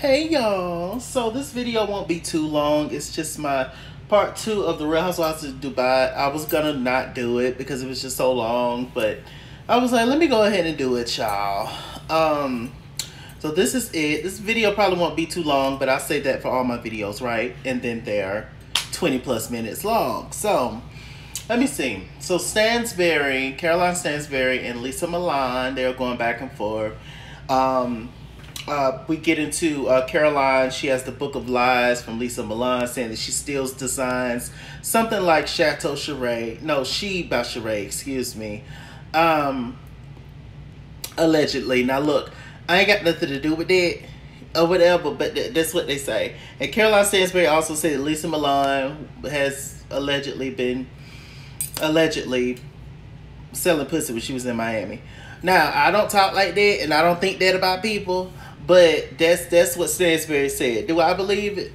Hey y'all, so this video won't be too long. It's just my part 2 of the Real Housewives of Dubai. I was gonna not do it because it was just so long, but I was like, let me go ahead and do it, y'all. So this is it. This video probably won't be too long, but I say that for all my videos, right? And then they're 20 plus minutes long. So let me see. So Stanbury, Caroline Stanbury and Lesa Milan, they're going back and forth. We get into Caroline. She has the Book of Lies from Lesa Milan saying that she steals designs, something like Chateau Charade. No, she by Charade, excuse me. Allegedly. Now look, I ain't got nothing to do with it or whatever, but that's what they say. And Caroline Stanbury also said that Lesa Milan has allegedly selling pussy when she was in Miami. Now, I don't talk like that, and I don't think that about people, but that's what Stanbury said. Do I believe it?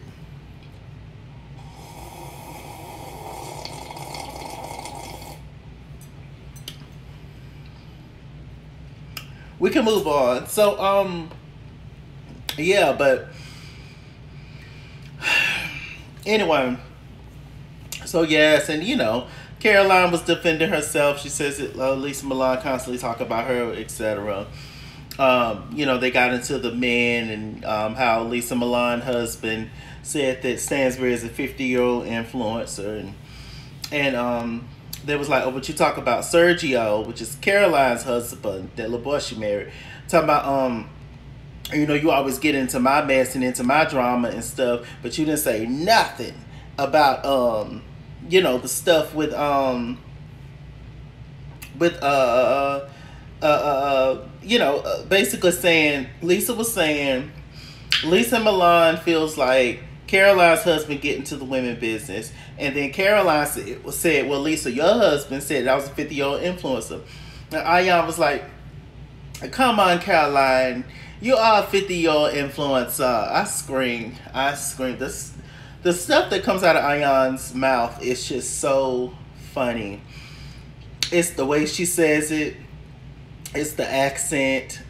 We can move on. So, yeah, but anyway, so yes, and you know, Caroline was defending herself. She says that Lesa Milan constantly talk about her, etc. You know, they got into the men and how Lesa Milan's husband said that Stanbury is a 50-year-old influencer, and they was like, oh, but you talk about Sergio, which is Caroline's husband, that little boy she married, talking about you know, you always get into my mess and into my drama and stuff, but you didn't say nothing about you know, the stuff with you know, basically saying, Lesa was saying, Lesa Milan feels like Caroline's husband get into the women business. And then Caroline said, well, Lesa, your husband said that I was a 50-year-old influencer. Now, Ayan was like, come on, Caroline, you are a 50-year-old influencer. I screamed. The stuff that comes out of Ayan's mouth is just so funny. It's the way she says it. It's the accent.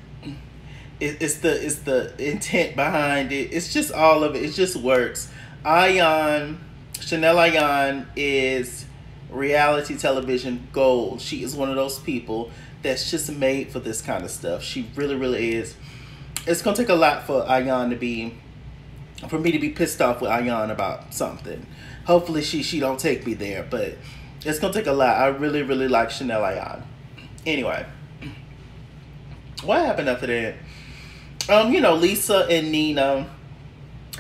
It's the intent behind it. It's just all of it. It just works. Ayan, Chanel Ayan is reality television gold. She is one of those people that's just made for this kind of stuff. She really, really is. It's gonna take a lot for Ayan for me to be pissed off with Ayan about something. Hopefully she don't take me there, but it's gonna take a lot. I really, really like Chanel Ayan. Anyway, what happened after that? You know, Lesa and Nina,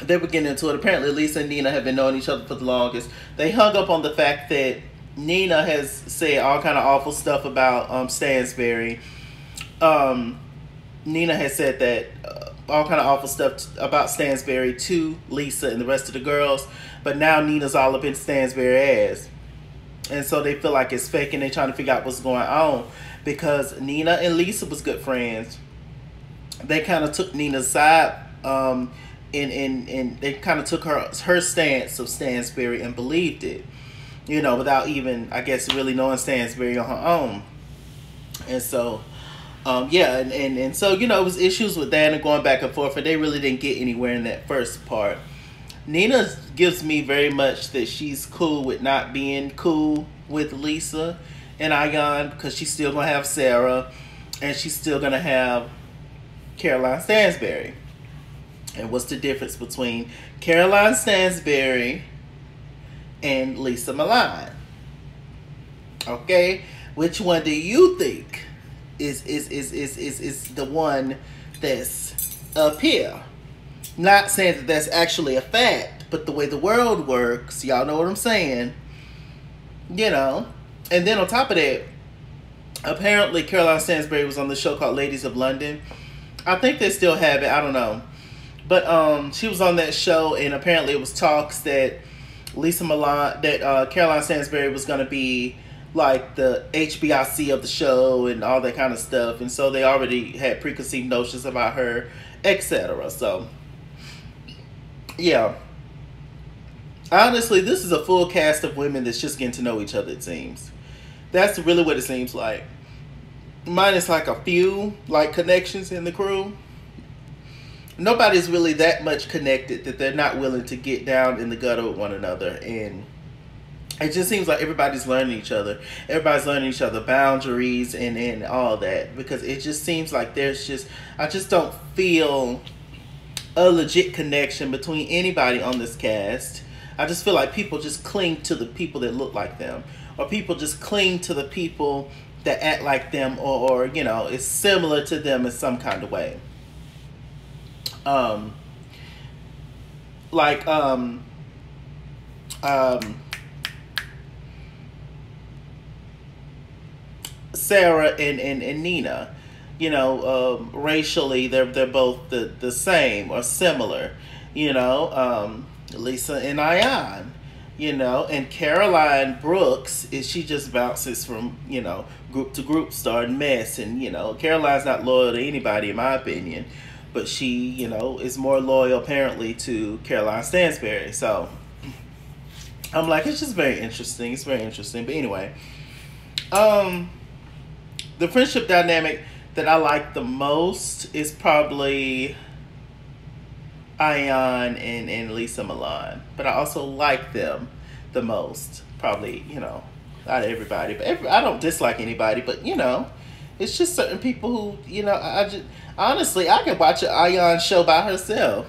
they were getting into it. Apparently, Lesa and Nina have been knowing each other for the longest. They hung up on the fact that Nina has said all kind of awful stuff about Stanbury. Nina has said that all kind of awful stuff about Stanbury to Lesa and the rest of the girls, but now Nina's all up in Stanbury's ass. And so they feel like it's fake, and they're trying to figure out what's going on, because Nina and Lesa was good friends. They kind of took Nina's side, and they kind of took her stance of Stanbury and believed it, you know, without even, I guess, really knowing Stanbury on her own. And so, yeah, and so, you know, it was issues with that and going back and forth, and they really didn't get anywhere in that first part. Nina gives me very much that she's cool with not being cool with Lesa and Ayan, because she's still going to have Sara, and she's still going to have Caroline Stanbury. And what's the difference between Caroline Stanbury and Lesa Milan? Okay, which one do you think is the one that's up here? Not saying that that's actually a fact, but the way the world works, y'all know what I'm saying, you know. And then on top of that, apparently Caroline Stanbury was on the show called Ladies of London. I think they still have it, I don't know. But she was on that show, and apparently it was talks that Lesa Milan, that Caroline Stanbury was going to be like the HBIC of the show and all that kind of stuff. And so they already had preconceived notions about her, etc. So, yeah. Honestly, this is a full cast of women that's just getting to know each other, it seems. That's really what it seems like. minus like a few like connections in the crew. nobody's really that much connected that they're not willing to get down in the gutter with one another. And it just seems like everybody's learning each other. Everybody's learning each other boundaries and all that, because it just seems like I just don't feel a legit connection between anybody on this cast. I just feel like people just cling to the people that look like them, or people just cling to the people that act like them, or you know, is similar to them in some kind of way. Like Sara and Nina, you know, racially they're both the same or similar, you know. Lesa and Ayan, you know, and Caroline Brooks she just bounces from, you know, group to group, starting mess. And you know, Caroline's not loyal to anybody in my opinion, but she, you know, is more loyal apparently to Caroline Stanbury. So I'm like, it's just very interesting. It's very interesting. But anyway, the friendship dynamic that I like the most is probably Ayan and Lesa Milan. But I also like them the most, probably, you know, out of everybody. But I don't dislike anybody, but you know, it's just certain people who, you know, I just honestly, I could watch an Ayan show by herself.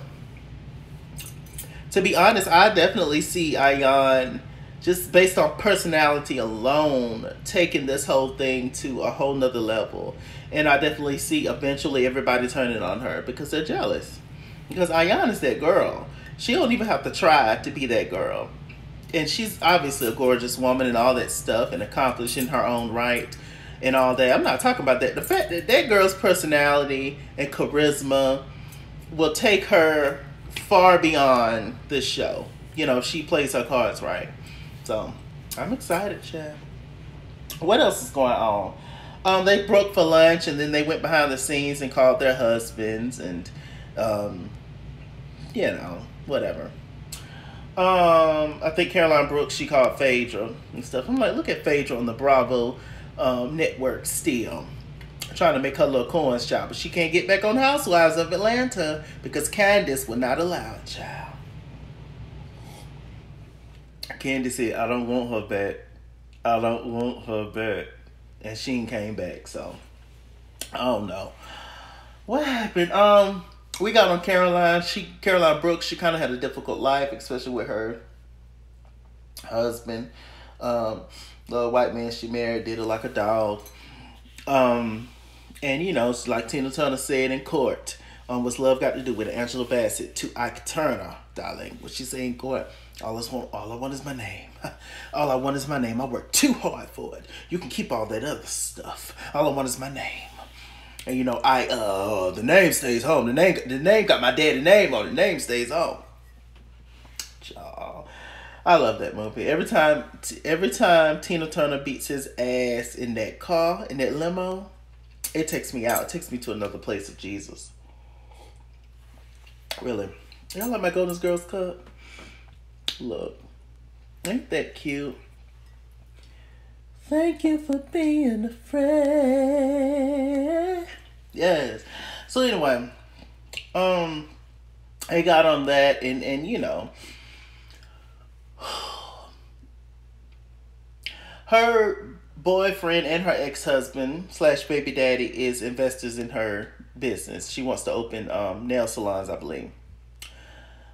To be honest, I definitely see Ayan, just based on personality alone, taking this whole thing to a whole nother level. And I definitely see eventually everybody turning on her because they're jealous. Because Ayan is that girl. She don't even have to try to be that girl. And she's obviously a gorgeous woman and all that stuff, and accomplished in her own right and all that. I'm not talking about that. The fact that that girl's personality and charisma will take her far beyond this show, you know, if she plays her cards right. So I'm excited, Chad. What else is going on? They broke for lunch, and then they went behind the scenes and called their husbands, and you know, whatever. I think Caroline Brooks, she called Phaedra and stuff. I'm like, look at Phaedra on the Bravo network still, trying to make her little coins, child. But she can't get back on Housewives of Atlanta because Candace would not allow it, child. Candace said, I don't want her back. I don't want her back. And she ain't came back, so I don't know. What happened? We got on Caroline. Caroline Brooks, she kind of had a difficult life, especially with her husband. The white man she married did her like a dog. And you know, it's like Tina Turner said in court, what's love got to do with it? Angela Bassett to Ike Turner, darling. What she say in court? All I want is my name. All I want is my name. I worked too hard for it. You can keep all that other stuff. All I want is my name. And you know, the name stays home. The name got my daddy name on it. The name stays home. I love that movie. Every time Tina Turner beats his ass in that car, in that limo, it takes me out. It takes me to another place of Jesus. Really. Y'all like my Golden Girls cup? Look. Ain't that cute? Thank you for being a friend. Yes. So anyway, I got on that, and you know, her boyfriend and her ex-husband / baby daddy is investors in her business. She wants to open nail salons, I believe.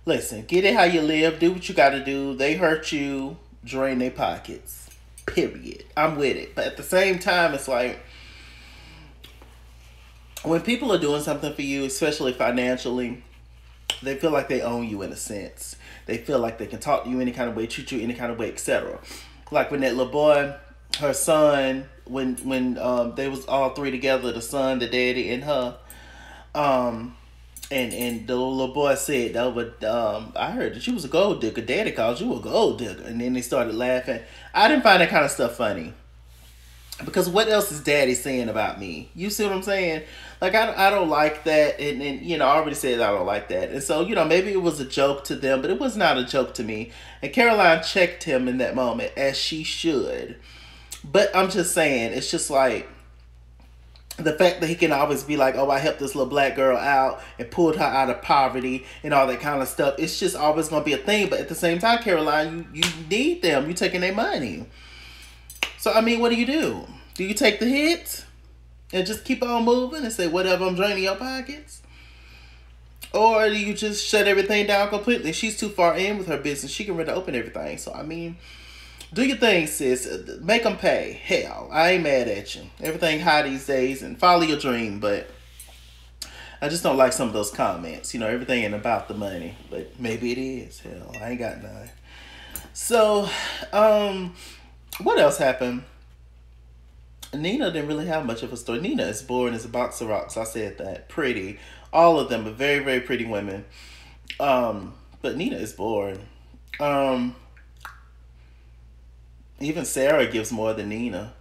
Listen, get it how you live. Do what you got to do. They hurt you. Drain their pockets. Period. I'm with it. But at the same time, it's like, when people are doing something for you, especially financially, they feel like they own you in a sense. They feel like they can talk to you any kind of way, treat you any kind of way, etc. Like when that little boy, her son, when they was all three together, the son, the daddy, and her, and the little boy said that I heard that you was a gold digger. Daddy called you a gold digger. And then they started laughing. I didn't find that kind of stuff funny. Because what else is daddy saying about me? You see what I'm saying? Like, I don't like that. And you know, I already said I don't like that. And so, you know, maybe it was a joke to them, but it was not a joke to me. And Caroline checked him in that moment, as she should. But I'm just saying, it's just like, The fact that he can always be like, oh, I helped this little black girl out and pulled her out of poverty and all that kind of stuff. It's just always going to be a thing. But at the same time, Caroline, you need them. You taking their money. So, I mean, what do? Do you take the hits and just keep on moving and say, whatever, I'm draining your pockets? Or do you just shut everything down completely? She's too far in with her business. She can really open everything. So, I mean, do your thing, sis. Make them pay. Hell, I ain't mad at you. Everything high these days, and follow your dream. But I just don't like some of those comments. You know, everything ain't about the money. But maybe it is. Hell, I ain't got none. So, what else happened? Nina didn't really have much of a story. Nina is boring as a box of rocks. I said that. Pretty. All of them are very, very pretty women. But Nina is boring. Even Sara gives more than Nina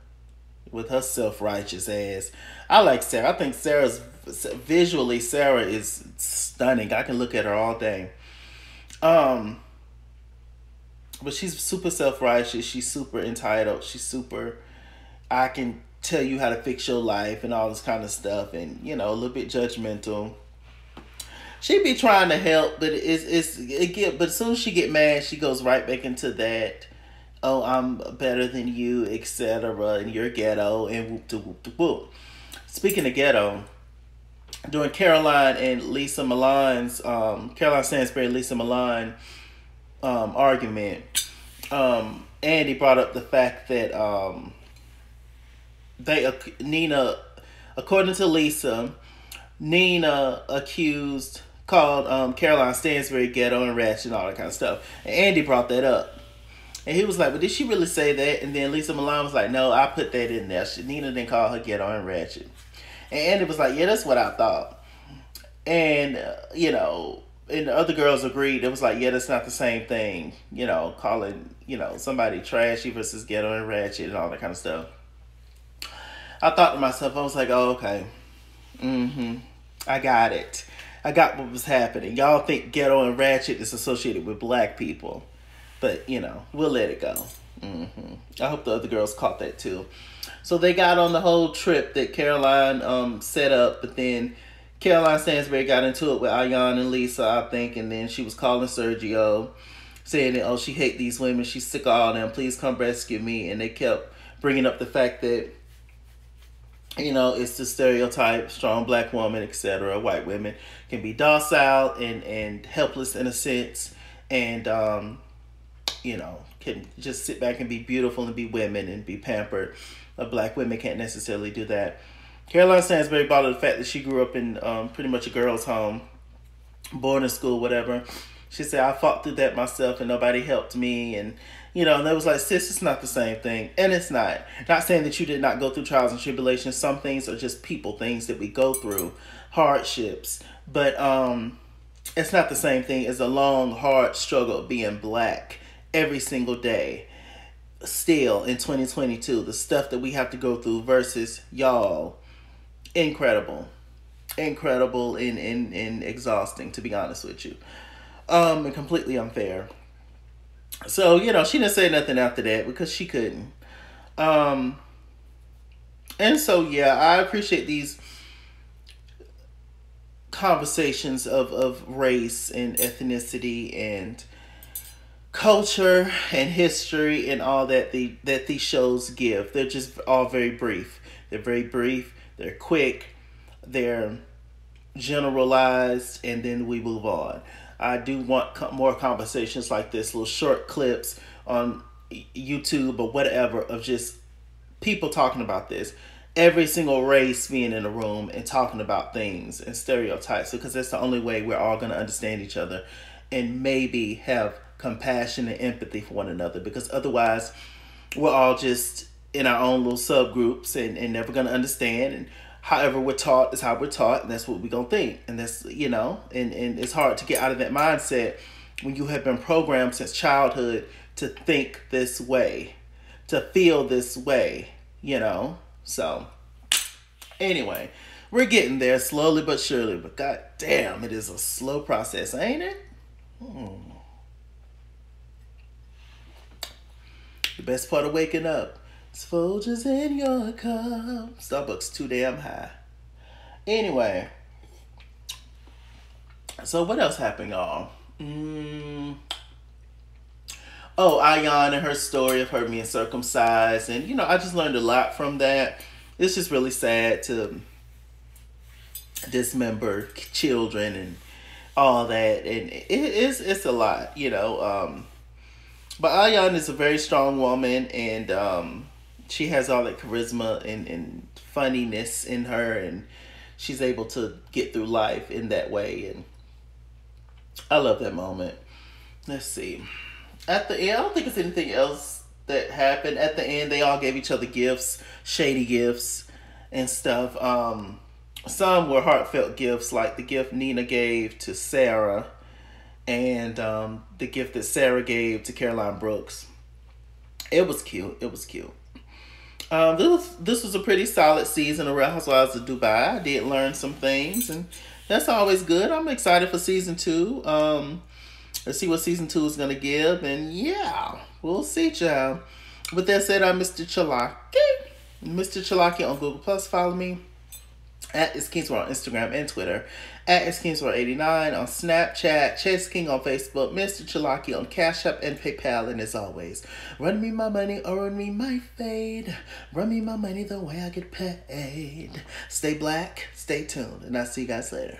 with her self-righteous ass. I like Sara. I think visually Sara is stunning. I can look at her all day. But she's super self-righteous. She's super entitled. She's super, I can tell you how to fix your life and all this kind of stuff. And, you know, a little bit judgmental. She be trying to help, but but as soon as she get mad, she goes right back into that, oh, I'm better than you, etc., and you're ghetto, and whoop de whoop de whoop. Speaking of ghetto, during Caroline and Lesa Milan's, Caroline Stanbury and Lesa Milan argument, Andy brought up the fact that Nina, according to Lesa, Nina called Caroline Stanbury ghetto and ratchet and all that kind of stuff. And Andy brought that up. And he was like, well, did she really say that? And then Lesa Milan was like, no, I put that in there. Nina didn't call her ghetto and ratchet. And Andy was like, yeah, that's what I thought. And, you know, and the other girls agreed. It was like, yeah, that's not the same thing. You know, calling, you know, somebody trashy versus ghetto and ratchet and all that kind of stuff. I thought to myself, I was like, oh, okay. I got it. I got what was happening. Y'all think ghetto and ratchet is associated with black people. But, you know, we'll let it go. I hope the other girls caught that too. So they got on the whole trip that Caroline set up. But then Caroline Stanbury got into it with Ayan and Lesa, I think. And then she was calling Sergio, saying that, oh, she hate these women. She's sick of all them. Please come rescue me. And they kept bringing up the fact that, you know, it's the stereotype, strong black woman, etc. White women can be docile and helpless in a sense. And, you know, can just sit back and be beautiful and be women and be pampered. Black women can't necessarily do that. Caroline Stanbury brought up the fact that she grew up in pretty much a girl's home, boarding school, whatever. She said, I fought through that myself and nobody helped me. And, you know, and they was like, sis, it's not the same thing. And it's not. Not saying that you did not go through trials and tribulations. Some things are just people things that we go through, hardships. But it's not the same thing as a long, hard struggle of being black every single day. Still in 2022, the stuff that we have to go through versus y'all, incredible and exhausting, to be honest with you, and completely unfair. So, you know, she didn't say nothing after that because she couldn't. And so, yeah, I appreciate these conversations of race and ethnicity and culture and history and all that that these shows give. They're just all very brief. They're very brief. They're quick. They're generalized, and then we move on. I do want more conversations like this, little short clips on YouTube or whatever of just people talking about this. Every single race being in a room and talking about things and stereotypes, because that's the only way we're all going to understand each other and maybe have compassion and empathy for one another, because otherwise we're all just in our own little subgroups and never going to understand. And however we're taught is how we're taught, and that's what we're going to think. And that's, you know, and it's hard to get out of that mindset when you have been programmed since childhood to think this way, to feel this way, you know. So anyway, we're getting there slowly but surely, but god damn, it is a slow process, ain't it? The best part of waking up It's Folgers in your cup. Starbucks too damn high. Anyway. So what else happened, y'all? Oh, Ayan and her story of her being circumcised. And, you know, I just learned a lot from that. It's just really sad to dismember children and all that. And it's a lot, you know. But Ayan is a very strong woman. And she has all that charisma and funniness in her. And she's able to get through life in that way. And I love that moment. Let's see. At the end, I don't think it's anything else that happened. At the end, they all gave each other gifts, shady gifts and stuff. Some were heartfelt gifts, like the gift Nina gave to Sara and the gift that Sara gave to Caroline Brooks. It was cute. It was cute. This was a pretty solid season of Real Housewives of Dubai. I did learn some things, and that's always good. I'm excited for season 2. Let's see what season 2 is going to give. And yeah, we'll see, child. With that said, I'm MrChalaki. MrChalaki on Google+. Follow me at ItsKingsWorld on Instagram and Twitter. At ItsKingsWorld89 on Snapchat. Chase King on Facebook. MrChalaki on Cash App and PayPal. And as always, run me my money or run me my fade. Run me my money the way I get paid. Stay black. Stay tuned. And I'll see you guys later.